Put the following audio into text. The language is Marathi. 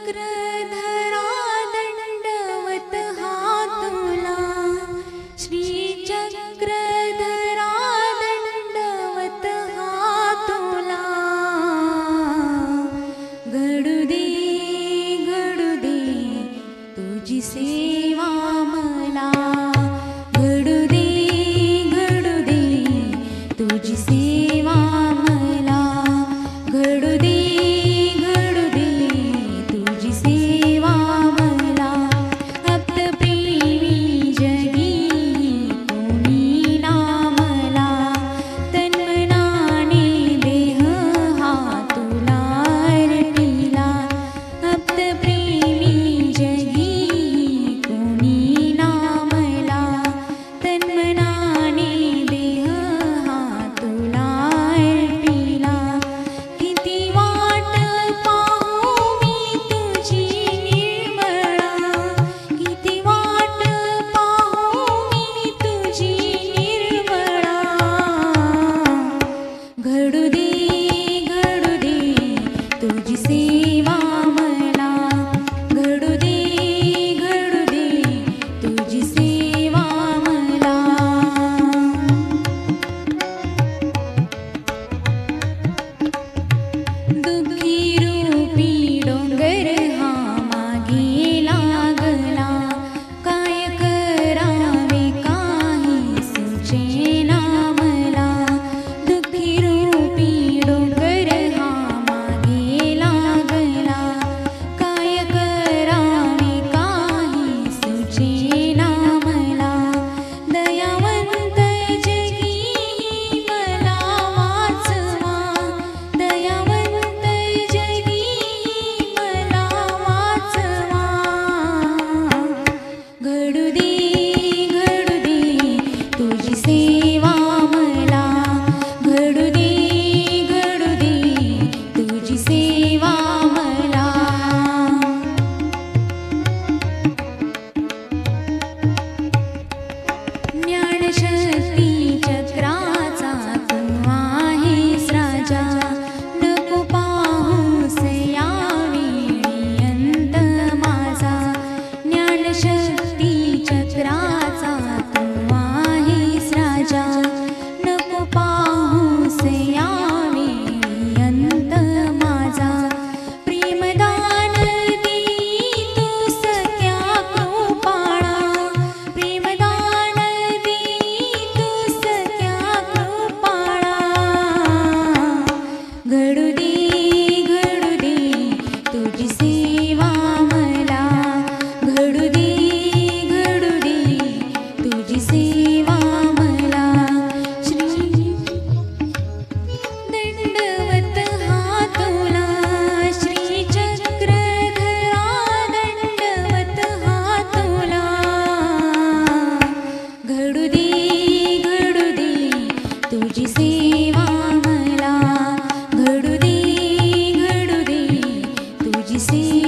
चक्रधरा दंडवत हातुला, श्री चक्रधरा दंडवत हातुला. घडू दे तुझी सेवा मला, घडू दे तुझी सेवा मला, घडू दे तुझी सेवा मला. भक्त प्रेमी जगी कोणी ना मला, तन्मनाने देह हा तुला अर्पिला. भक्त प्रेमी जगी कोणी ना मला, तन्मनाने देह हा तुला अर्पिला. किती वाट पाहू मी तुझी निर्मळा, किती वाट पाहू मी तुझी निर्मळा. घडू दे तुझी सेवा मला, घडू दे तुझी सेवा मला. दुःखी रूपी डोंगर हा मागे लागला, काय करावे काही सुचेना मला. दुःखी रूपी डोंगर हा मागे लागला, काय करावे काही सुचेना मला. दयावंत जगी मला वाचवा, दयावंत जगी मला वाचवा. घडू दे तुझी सेवा मला, घडू दे तुझी सेवा मला. ज्ञानशक्ती चक्राचा तू आहेस राजा, नको पाहूस यावेळी अंत माझा. ज्ञानशक्ती चक्राचा तू आहेस राजा, नको पाहूस यावेळी अंत माझा. प्रेमदान देई तू सख्या कृपाळा, प्रेमदान देई तू सख्या कृपाळा. घडू दे तुझी सेवा मला, घडू दे तुझी सेवा मला. श्री दंडवत हातुला, श्री चक्रधरा दंडवत हातुला. घडू दे तुझी सेवा मला, घडू दे तुझी सेवा.